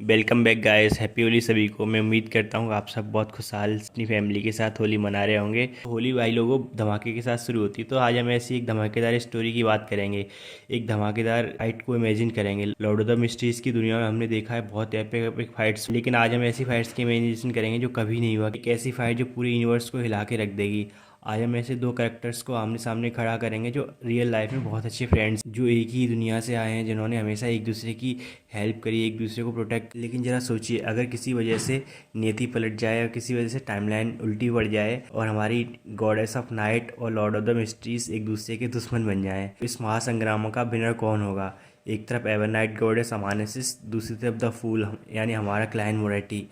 Welcome back guys. Happy Holi सभी को। मैं उम्मीद करता हूँ आप सब बहुत खुशहाल अपनी फैमिली के साथ होली मना रहे होंगे। होली भाई लोगों धमाके के साथ शुरू होती है, तो आज हम ऐसी एक धमाकेदार स्टोरी की बात करेंगे। एक धमाकेदार फाइट को इमेजिन करेंगे। लॉर्ड ऑफ द मिस्ट्रीज की दुनिया में हमने देखा है बहुत एपिक एपिक फाइट्स, लेकिन आज हम ऐसी फाइट्स की इमेजिनेशन करेंगे जो कभी नहीं हुआ। एक ऐसी फाइट जो पूरे यूनिवर्स को हिला के रख देगी। आज हम ऐसे दो कैरेक्टर्स को आमने सामने खड़ा करेंगे जो रियल लाइफ में बहुत अच्छे फ्रेंड्स, जो एक ही दुनिया से आए हैं, जिन्होंने हमेशा एक दूसरे की हेल्प करी, एक दूसरे को प्रोटेक्ट। लेकिन ज़रा सोचिए, अगर किसी वजह से नियति पलट जाए या किसी वजह से टाइमलाइन उल्टी पड़ जाए और हमारी गॉडेस ऑफ नाइट और लॉर्ड ऑफ द मिस्ट्रीज एक दूसरे के दुश्मन बन जाएं, इस महासंग्राम का विनर कौन होगा? एक तरफ एवरनाइट गॉडेस अमानेसिस, दूसरी तरफ द फूल यानी हमारा क्लाइंट मोरेटी।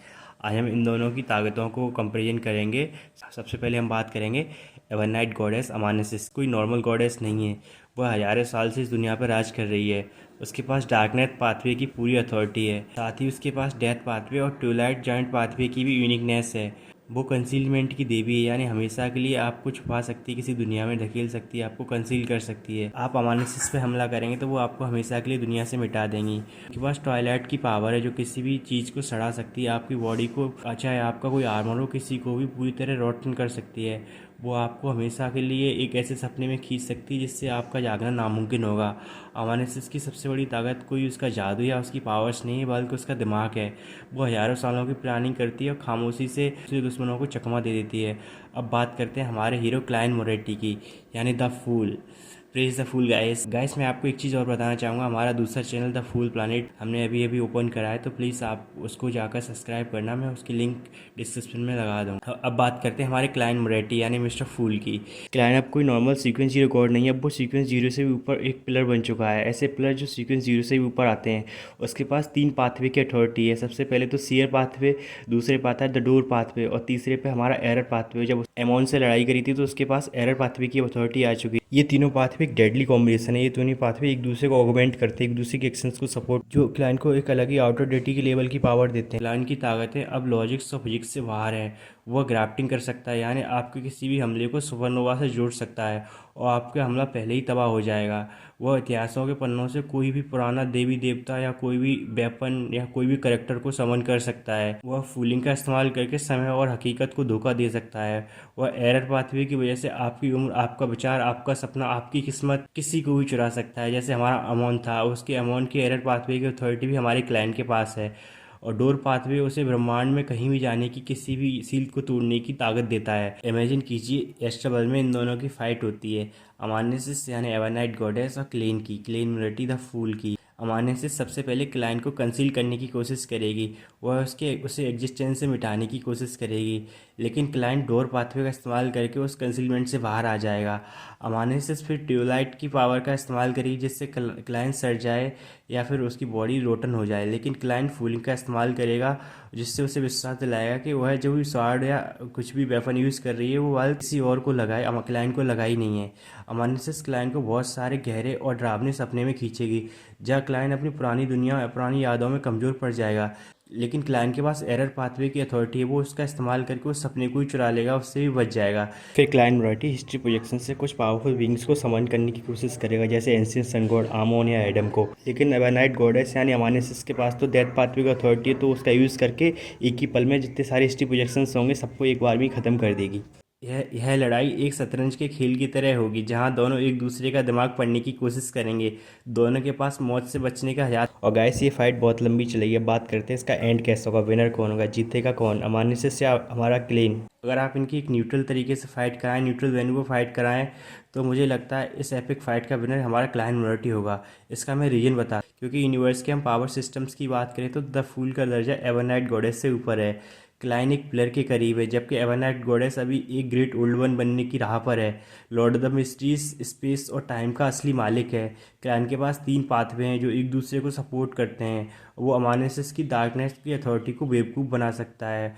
आज हम इन दोनों की ताकतों को कंपेरिजन करेंगे। सबसे पहले हम बात करेंगे एवरनाइट गॉडेस अमानेसिस। कोई नॉर्मल गॉडेस नहीं है, वह हजारों साल से इस दुनिया पर राज कर रही है। उसके पास डार्कनेस पाथवे की पूरी अथॉरिटी है, साथ ही उसके पास डेथ पाथवे और ट्विलाइट जॉइंट पाथवे की भी यूनिकनेस है। वो कंसीलमेंट की देवी है, यानी हमेशा के लिए आपको छुपा सकती है, किसी दुनिया में धकेल सकती है, आपको कंसील कर सकती है। आप अमानेसिस पे हमला करेंगे तो वो आपको हमेशा के लिए दुनिया से मिटा देंगी। उनके पास ट्वाइलाइट की पावर है, जो किसी भी चीज़ को सड़ा सकती है, आपकी बॉडी को, चाहे आपका कोई आर्मर हो, किसी को भी पूरी तरह रोटन कर सकती है। वो आपको हमेशा के लिए एक ऐसे सपने में खींच सकती है जिससे आपका जागना नामुमकिन होगा। अमानेसिस की सबसे बड़ी ताकत कोई उसका जादू या उसकी पावर्स नहीं है, बल्कि उसका दिमाग है। वो हजारों सालों की प्लानिंग करती है और खामोशी से दूसरे दुश्मनों को चकमा दे देती है। अब बात करते हैं हमारे हीरो क्लाइंट मोरेटी की, यानी the fool. Praise the fool guys, मैं आपको एक चीज़ और बताना चाहूँगा। हमारा दूसरा चैनल द फूल प्लानेट हमने अभी अभी ओपन करा है, तो प्लीज़ आप उसको जाकर सब्सक्राइब करना। मैं उसकी लिंक डिस्क्रिप्शन में लगा दूँगा। अब बात करते हैं हमारे क्लाइंट मोरेटी यानी मिस्टर फूल की। क्लाइंट अब कोई नॉर्मल सीक्वेंस जीरो गॉड नहीं है, अब वो सीक्वेंस जीरो से भी ऊपर एक पिलर बन चुका है। ऐसे पिलर जो सीक्वेंस जीरो से भी ऊपर आते हैं। उसके पास 3 पाथवे की अथॉरिटी है। सबसे पहले तो सीयर पाथवे, दूसरे पे आता है द डोर पाथवे और तीसरे पे हमारा एरर पाथवे। जब एमोन से लड़ाई करी थी तो उसके पास एरर पाथवे की अथॉरिटी आ चुकी है। ये तीनों पाथवे एक डेडली कॉम्बिनेशन है। ये तीनों पाथवे एक दूसरे को ऑगमेंट करते हैं, एक दूसरे के एक्शंस को सपोर्ट, जो क्लाइंट को एक अलग ही आउटर डेटी के लेवल की पावर देते हैं। क्लाइंट की ताकतें अब लॉजिक्स और फिजिक्स से बाहर है। वह ग्राफ्टिंग कर सकता है, यानी आपके किसी भी हमले को सुपरनोवा से जोड़ सकता है और आपका हमला पहले ही तबाह हो जाएगा। वह इतिहासों के पन्नों से कोई भी पुराना देवी देवता या कोई भी वेपन या कोई भी करेक्टर को समन कर सकता है। वह फूलिंग का इस्तेमाल करके समय और हकीकत को धोखा दे सकता है। वह एरर पाथवे की वजह से आपकी उम्र, आपका विचार, आपका सपना, आपकी किस्मत किसी को भी चुरा सकता है। जैसे हमारा अमोन था, उसके अमोन की एरर पाथवे की अथॉरिटी भी हमारे क्लाइंट के पास है। और डोर पाथवे उसे ब्रह्मांड में कहीं भी जाने की, किसी भी सील को तोड़ने की ताकत देता है। इमेजिन कीजिए एस्ट्रबल में इन दोनों की फाइट होती है, अमानेसिस यानी एवरनाइट गॉडेस और क्लेन मोरेटी द फूल की। अमानेसिस सबसे पहले क्लाइंट को कंसील करने की कोशिश करेगी, वह उसे एग्जिस्टेंस से मिटाने की कोशिश करेगी, लेकिन क्लाइंट डोर पाथवे का इस्तेमाल करके उस कंसीलमेंट से बाहर आ जाएगा। अमानेसिस फिर ट्यूबलाइट की पावर का इस्तेमाल करेगी, जिससे क्लाइंट सड़ जाए या फिर उसकी बॉडी रोटन हो जाए, लेकिन क्लाइंट फूलिंग का इस्तेमाल करेगा, जिससे उसे विश्वास दिलाएगा कि वह जो भी स्वाड या कुछ भी वेपन यूज़ कर रही है वो वाल किसी और को लगाए, क्लाइंट को लगाई नहीं है। अमानेसिस क्लाइंट को बहुत सारे गहरे और डरावने सपने में खींचेगी, जहाँ क्लाइंट अपनी पुरानी दुनिया, पुरानी यादों में कमज़ोर पड़ जाएगा। लेकिन क्लाइंट के पास एरर पाथवे की अथॉरिटी है, वो उसका इस्तेमाल करके उस सपने को ही चुरा लेगा, उससे भी बच जाएगा। फिर क्लाइंट मोरेटी हिस्ट्री प्रोजेक्शन से कुछ पावरफुल बींग्स को समन करने की कोशिश करेगा, जैसे एंशिएंट सन गॉड आमोन या एडम को। लेकिन एवरनाइट गॉडेस यानी अमानेसिस के पास तो डेथ पाथवे की अथॉरिटी है, तो उसका यूज़ करके एक ही पल में जितने सारे हिस्ट्री प्रोजेक्शंस होंगे सबको एक बार में ख़त्म कर देगी। यह लड़ाई एक शतरंज के खेल की तरह होगी, जहां दोनों एक दूसरे का दिमाग पढ़ने की कोशिश करेंगे। दोनों के पास मौत से बचने का हजार। और गाइस, ये फाइट बहुत लंबी चलेगी। अब बात करते हैं इसका एंड कैसा होगा, विनर कौन होगा, जीतेगा कौन, अमानेसिस या हमारा क्लेन। अगर आप इनकी एक न्यूट्रल तरीके से फाइट कराएं, न्यूट्रल वेन्यू पर फाइट कराएं, तो मुझे लगता है इस एपिक फाइट का विनर हमारा क्लाइंट मोरेटी होगा। इसका मैं रीजन बता, क्योंकि यूनिवर्स के हम पावर सिस्टम्स की बात करें तो द फूल का दर्जा एवरनाइट गॉडेस से ऊपर है। क्लाइंट एक प्लेयर के करीब है, जबकि एवरनाइट गॉडेस अभी एक ग्रेट ओल्ड वन बनने की राह पर है। Lord of the mysteries space और टाइम का असली मालिक है। क्लाइंट के पास 3 पाथवे हैं जो एक दूसरे को सपोर्ट करते हैं। वो अमानेसिस की डार्कनेस की अथॉरिटी को बेवकूफ़ बना सकता है,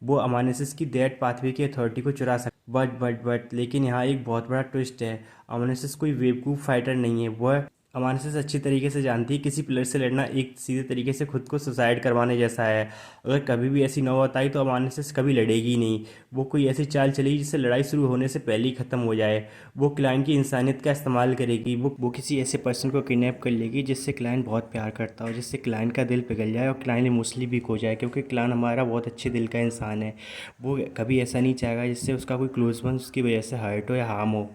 वो अमानेसिस की डेथ पाथवे की अथॉरिटी को चुरा सकता है। बट लेकिन यहाँ एक बहुत बड़ा ट्विस्ट है। अमानेसिस कोई बेवकूफ़ फाइटर नहीं है, वह अमानसिस अच्छी तरीके से जानती है किसी प्लेयर से लड़ना एक सीधे तरीके से खुद को सुसाइड करवाने जैसा है। अगर कभी भी ऐसी नौबत आई तो अमानसिस कभी लड़ेगी ही नहीं। वो कोई ऐसी चाल चलेगी जिससे लड़ाई शुरू होने से पहले ही ख़त्म हो जाए। वो क्लाइंट की इंसानियत का इस्तेमाल करेगी। वो किसी ऐसे पर्सन को किडनैप कर लेगी जिससे क्लाइंट बहुत प्यार करता हो, जिससे क्लाइंट का दिल पिघल जाए और क्लाइंट इमोशनली वीक हो जाए, क्योंकि क्लाइंट हमारा बहुत अच्छे दिल का इंसान है। वो कभी ऐसा नहीं चाहेगा जिससे उसका कोई क्लोज वन उसकी वजह से हर्ट हो या हार्म हो।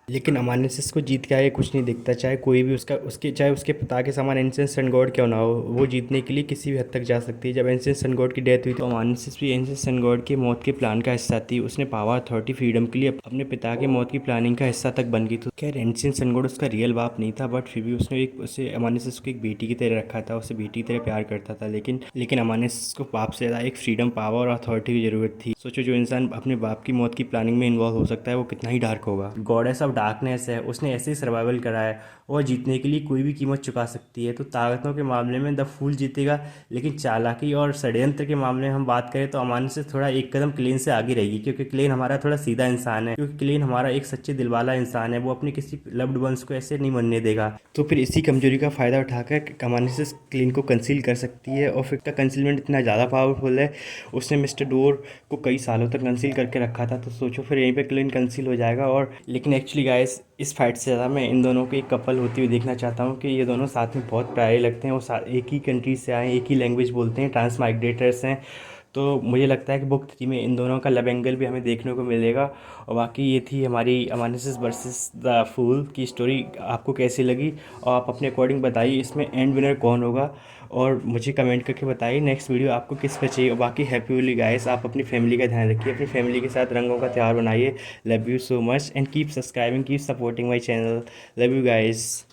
लेकिन अमानिसिस को जीत के आगे कुछ नहीं दिखता, चाहे कोई भी चाहे उसके पिता के समान एंशिएंट सन गॉड क्यों ना हो। वो जीतने के लिए किसी भी हद तक जा सकती है। जब एंशिएंट सन गॉड की डेथ हुई तो अमानिसिस भी एंशिएंट सन गॉड की मौत के प्लान का हिस्सा थी। उसने पावर अथॉरिटी फ्रीडम के लिए अपने पिता की मौत की प्लानिंग का हिस्सा तक बन गई थी। खैर एंशिएंट सन गॉड उसका रियल बाप नहीं था, बट फिर भी उसने उसे अमानिसिस को एक बेटी की तरह रखा था, उसे बेटी की तरह प्यार करता था। लेकिन अमानिसिस को बाप से ज़्यादा एक फ्रीडम, पावर और अथॉरिटी की ज़रूरत थी। सोचो जो इंसान अपने बाप की मौत की प्लानिंग में इन्वॉल्व हो सकता है वो कितना ही डार्क होगा। गॉडेस ऑफ डार्कनेस है, उसने ऐसे ही सर्वाइवल करा है और जीतने के लिए कोई भी कीमत चुका सकती है। तो ताकतों के मामले में द फूल जीतेगा, लेकिन चालाकी और षड्यंत्र के मामले में हम बात करें तो अमान से थोड़ा एक कदम क्लेन से आगे रहेगी, क्योंकि क्लेन हमारा थोड़ा सीधा इंसान है, क्योंकि क्लेन हमारा एक सच्चे दिल वाला इंसान है। वो अपने किसी लव्ड वंस को ऐसे नहीं मरने देगा। तो फिर इसी कमजोरी का फ़ायदा उठाकर अमानी से क्लेन को कंसील कर सकती है, और फिर का कंसीलमेंट इतना ज़्यादा पावरफुल है। उसने मिस्टर डोर को कई सालों तक कंसील करके रखा था, तो सोचो फिर यहीं पे क्लेन कंसील हो जाएगा। और लेकिन एक्चुअली गाइस इस फाइट से ज़्यादा मैं इन दोनों को एक कपल होती हुई देखना चाहता हूँ कि ये दोनों साथ में बहुत प्यारे लगते हैं। वो एक ही कंट्री से आए, एक ही लैंग्वेज बोलते हैं, ट्रांस माइग्रेटर्स हैं। तो मुझे लगता है कि बुक 3 में इन दोनों का लव एंगल भी हमें देखने को मिलेगा। और बाकी ये थी हमारी अमानिसिस वर्सेस द फूल की स्टोरी। आपको कैसी लगी और आप अपने अकॉर्डिंग बताइए इसमें एंड विनर कौन होगा, और मुझे कमेंट करके बताइए नेक्स्ट वीडियो आपको किस पे चाहिए। और बाकी हैप्पी होली गाइस, आप अपनी फैमिली का ध्यान रखिए, अपनी फैमिली के साथ रंगों का त्यौहार बनाइए। Love you so much and keep subscribing, keep supporting my channel. Love you guys.